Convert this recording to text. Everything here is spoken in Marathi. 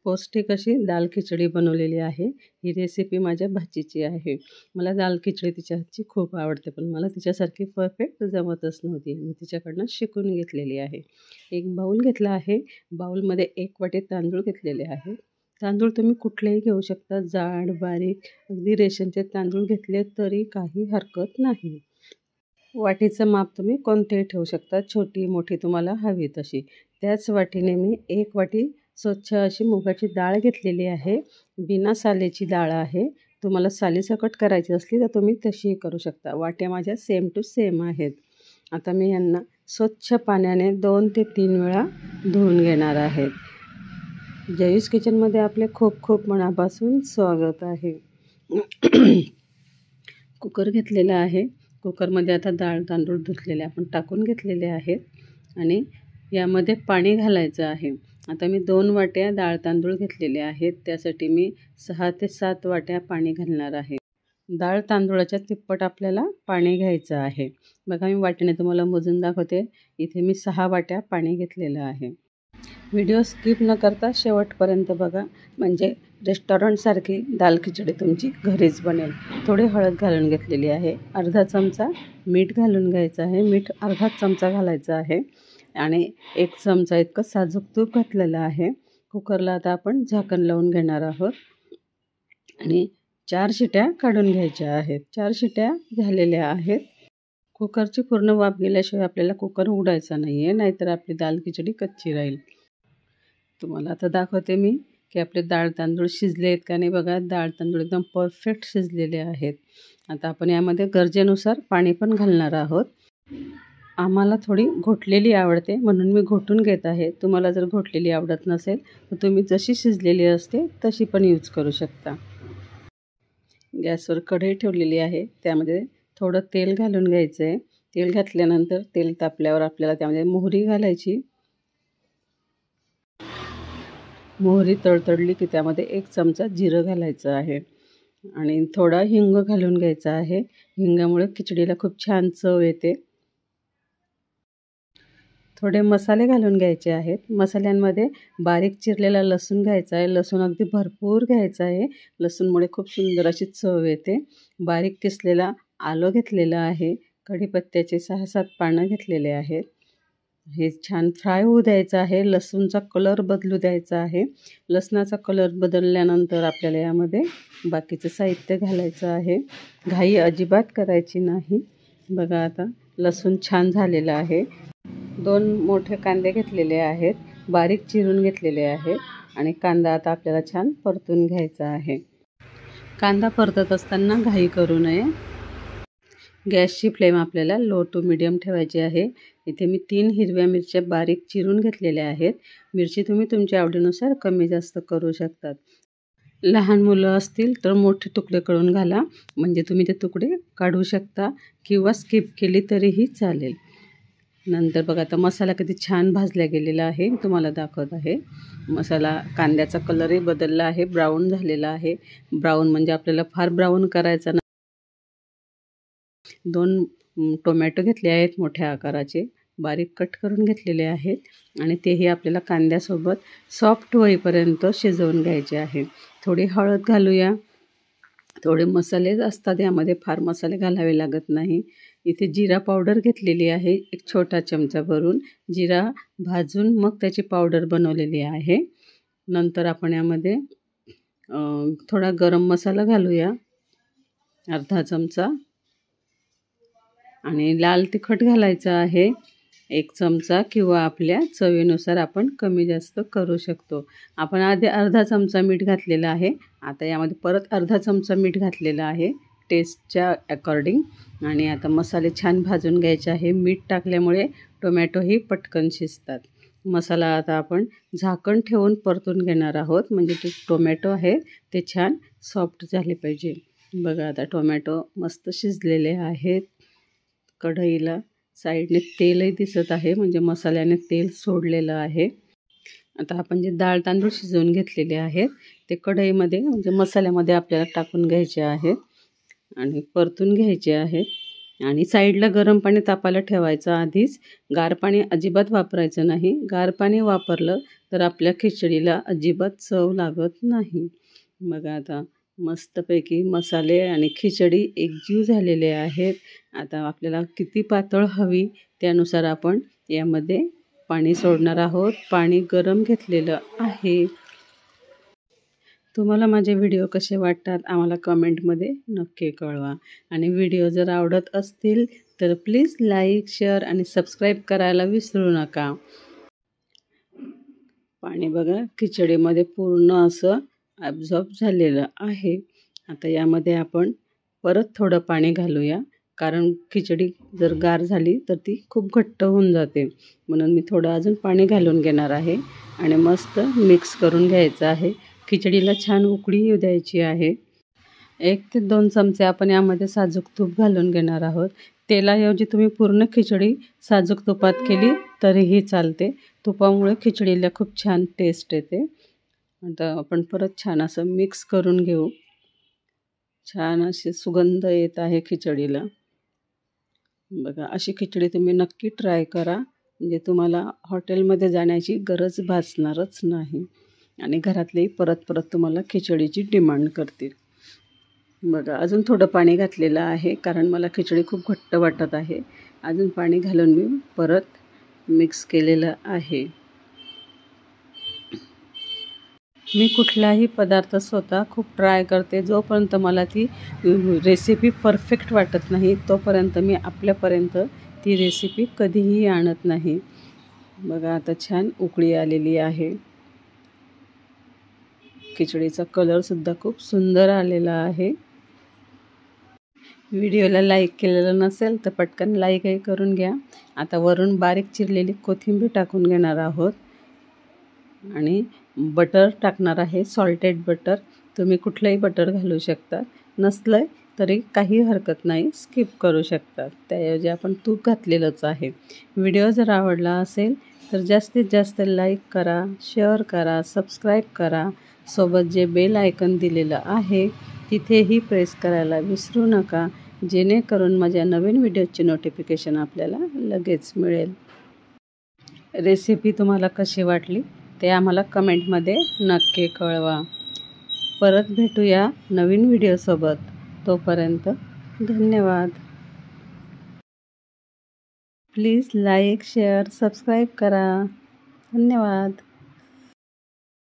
पौष्टिक अशी दाल खिचडी बनवलेली आहे। ही रेसिपी माझ्या भाचीची आहे। मला दाल खिचडी तिच्या हातची खूप आवडते, पण मला तिच्यासारखी परफेक्ट जमतच नव्हती। मी तिच्याकडनं शिकून घेतलेली आहे। एक बाउल घेतला आहे। बाउलमध्ये 1 वाटी तांदूळ घेतलेले आहे। तांदूळ तुम्ही कुठलेही घेऊ शकता, जाड, बारीक, अगदी रेशनचे तांदूळ घेतले तरी काही हरकत नाही। वाटीचं माप तुम्ही कोणतेही ठेवू शकता, छोटी मोठी तुम्हाला हवी तशी। त्याच वाटीने मी 1 वाटी स्वच्छ अशी मुगाची डाळ घेतलेली आहे। बिना सालेची डाळ आहे। तुम्हाला सालीसकट करायची असली तर तुम्ही तशीही करू शकता। वाट्या माझ्या सेम टू सेम आहेत। आता मी यांना स्वच्छ पाण्याने 2 ते 3 वेळा धुवून घेणार आहे। जयूस किचनमध्ये आपले खूप खूप मनापासून स्वागत आहे। कुकर घेतलेला आहे। कुकरमध्ये आता डाळ तांदूळ धुतलेले आपण टाकून घेतलेले आहेत आणि यामध्ये पाणी घालायचं आहे। आता मी 2 वाट्या डाळ तांदूळ घेतलेले आहेत, त्यासाठी मी 6 ते 7 वाट्या पाणी घालणार आहे। डाळ तांदूळाच्या तिप्पट आपल्याला पाणी घ्यायचं आहे। बघा मी वाटीने तुम्हाला मोजून दाखवते। इथे मी 6 वाट्या पाणी घेतलेलं आहे। व्हिडिओ स्किप न करता शेवटपर्यंत बघा, म्हणजे रेस्टॉरंटसारखी दाल खिचडी तुमची घरीच बनेल। थोडी हळद घालून घेतलेली आहे। अर्धा चमचा मीठ घालून घ्यायचं आहे। मीठ अर्धा चमचा घालायचं आहे आणि 1 चमचा इतकं साजूक तूप घातलेलं आहे। कुकरला आता आपण झाकण लावून घेणार आहोत आणि 4 शिट्या काढून घ्यायच्या आहेत। 4 शिट्या झालेल्या आहेत। कुकरची पूर्ण वाफ गेल्याशिवाय आपल्याला कुकर उघडायचा नाही आहे, नाहीतर आपली दाल खिचडी कच्ची राहील। तुम्हाला आता दाखवते मी की आपले डाळ तांदूळ शिजले आहेत का नाही। बघा, डाळ तांदूळ एकदम परफेक्ट शिजलेले आहेत। आता आपण यामध्ये गरजेनुसार पाणी पण घालणार आहोत। आम्हाला थोडी घोटलेली आवडते म्हणून मी घोटून घेत आहे। तुम्हाला जर घोटलेली आवडत नसेल तर तुम्ही जशी शिजलेली असते तशी पण यूज करू शकता। गॅसवर कढई ठेवलेली आहे, त्यामध्ये थोडं तेल घालून घ्यायचं आहे। तेल घातल्यानंतर तेल तापल्यावर आपल्याला त्यामध्ये मोहरी घालायची। मोहरी तडतडली की त्यामध्ये 1 चमचा जिरं घालायचं आहे आणि थोडा हिंग घालून घ्यायचा आहे। हिंगामुळे खिचडीला खूप छान चव येते। थोडे मसाले घालून घ्यायचे आहेत। मसाल्यांमध्ये बारीक चिरलेला लसूण घ्यायचा आहे। लसूण अगदी भरपूर घ्यायचा आहे। लसूणमुळे खूप सुंदर अशी चव येते। बारीक किसलेला आलं घेतलेलं आहे। कढीपत्त्याचे 6-7 पानं घेतलेले आहेत। हे छान फ्राय होऊ द्यायचं आहे। लसूणचा कलर बदलू द्यायचा आहे। लसणाचा कलर बदलल्यानंतर आपल्याला यामध्ये बाकीचं साहित्य घालायचं आहे। घाई अजिबात करायची नाही। बघा, आता लसूण छान झालेला आहे। 2 मोठे कांदे घेतलेले आहेत, बारीक चिरून घेतलेले आहेत आणि कांदा आता आपल्याला छान परतून घ्यायचा आहे। कांदा परतत असताना घाई करू नये। गॅसची फ्लेम आपल्याला लो टू मीडियम ठेवायची आहे। इथे मी 3 हिरव्या मिरच्या बारीक चिरून घेतलेल्या आहेत। मिरची तुम्ही तुमच्या आवडीनुसार कमी जास्त करू शकतात। लहान मुलं असतील तर मोठे तुकडे करून घाला, म्हणजे तुम्ही ते तुकडे काढू शकता किंवा स्किप केली तरीही चालेल। नंतर बघा, आता मसाला किती छान भाजला गेलेला आहे, तुम्हाला दाखवत आहे। मसाला कांद्याचा कलरही बदलला आहे, ब्राऊन झालेला आहे। ब्राऊन म्हणजे आपल्याला फार ब्राऊन करायचा नाही। 2 टोमॅटो घेतले आहेत मोठ्या आकाराचे, बारीक कट करून घेतलेले आहेत आणि तेही आपल्याला कांद्यासोबत सॉफ्ट होईपर्यंत शिजवून घ्यायचे आहे। थोडी हळद घालूया। थोडे मसाले असतात यामध्ये, फार मसाले घालावे लागत नाही। इथे जिरा पावडर घेतलेली आहे, 1 छोटा चमचा भरून। जिरा भाजून मग त्याची पावडर बनवलेली आहे। नंतर आपण यामध्ये थोडा गरम मसाला घालूया, अर्धा चमचा, आणि लाल तिखट घालायचं आहे 1 चमचा, किंवा आपल्या चवीनुसार आपण कमी जास्त करू शकतो। आपण आधी अर्धा चमचा मीठ घातलेलं आहे, आता यामध्ये परत अर्धा चमचा मीठ घातलेलं आहे टेस्टच्या अकॉर्डिंग। आणि आता मसाले छान भाजून घ्यायचे आहे। मीठ टाकल्यामुळे टोमॅटोही पटकन शिजतात। मसाला आता आपण झाकण ठेवून परतून घेणार आहोत, म्हणजे ते टोमॅटो आहे ते छान सॉफ्ट झाले पाहिजे। बघा, आता टोमॅटो मस्त शिजलेले आहेत। कढईला साईडने तेलही दिसत आहे, म्हणजे मसाल्याने तेल सोडलेलं आहे। आता आपण जे डाळ तांदूळ शिजवून घेतलेले आहेत ते कढईमध्ये, म्हणजे मसाल्यामध्ये आपल्याला टाकून घ्यायचे आहेत आणि परतून घ्यायचे आहेत। आणि साईडला गरम पाणी तापायला ठेवायचं आधीच। गार पाणी अजिबात वापरायचं नाही। गार पाणी वापरलं तर आपल्या खिचडीला अजिबात चव लागत नाही. बघा आता मस्तपैकी मसाले आणि खिचडी एकजीव झालेले आहेत. आता आपल्याला किती पातळ हवी त्यानुसार आपण यामध्ये पाणी सोडणार आहोत. पाणी गरम घेतलेलं आहे. तुम्हाला माझे व्हिडिओ कसे वाटतात आम्हाला कमेंटमध्ये नक्की कळवा. आणि व्हिडिओ जर आवडत असतील तर प्लीज लाईक, शेअर आणि सबस्क्राईब करायला विसरू नका. पाणी बघा खिचडीमध्ये पूर्ण असं ॲब्झॉर्ब झालेलं आहे. आता यामध्ये आपण परत थोडं पाणी घालूया, कारण खिचडी जर गार झाली तर ती खूप घट्ट होऊन जाते. म्हणून मी थोडं अजून पाणी घालून घेणार आहे आणि मस्त मिक्स करून घ्यायचं आहे. खिचडीला छान उकळी येऊ द्यायची आहे. 1 ते 2 चमचे आपण यामध्ये साजूक तूप घालून घेणार आहोत. तेलाऐवजी तुम्ही पूर्ण खिचडी साजूक तुपात केली तरीही चालते. तुपामुळे खिचडीला खूप छान टेस्ट येते. आता आपण परत छान असं मिक्स करून घेऊ. छान अशी सुगंध येत आहे खिचडीला. बघा अशी खिचडी तुम्ही नक्की ट्राय करा, म्हणजे तुम्हाला हॉटेलमध्ये जाण्याची गरज भासणारच नाही आणि घरातलेही परत परत तुम्हाला खिचडीची डिमांड करतील. बघा अजून थोडं पाणी घातलेलं आहे, कारण मला खिचडी खूप घट्ट वाटत आहे. अजून पाणी घालून मी परत मिक्स केलेलं आहे. मी कुठलाही पदार्थ स्वतः खूप ट्राय करते. जोपर्यंत मला ती रेसिपी परफेक्ट वाटत नाही तोपर्यंत मी आपल्यापर्यंत ती रेसिपी कधीही आणत नाही. बघा आता छान उकळी आलेली आहे. खिचडीचा कलरसुद्धा खूप सुंदर आलेला आहे. व्हिडिओला लाईक केलेलं नसेल तर पटकन लाईकही करून घ्या. आता वरून बारीक चिरलेली कोथिंबीर टाकून घेणार आहोत आणि बटर टाकणार आहे. सॉल्टेड बटर, तुम्ही कुठलंही बटर घालू शकता. नसलं तरी काही हरकत नाही, स्किप करू शकता. त्याऐवजी आपण तूप घातलेलंच आहे. व्हिडिओ जर आवडला असेल तर जास्तीत जास्त लाईक करा, शेअर करा, सबस्क्राईब करा. सोबत जे बेल आयकन दिलेलं आहे तिथेही प्रेस करायला विसरू नका, जेणेकरून माझ्या नवीन व्हिडिओची नोटिफिकेशन आपल्याला लगेच मिळेल. रेसिपी तुम्हाला कशी वाटली ते आम्हाला कमेंटमध्ये नक्की कळवा. परत भेटूया नवीन व्हिडिओसोबत. तोपर्यंत धन्यवाद. प्लीज लाईक, शेअर, सबस्क्राईब करा. धन्यवाद.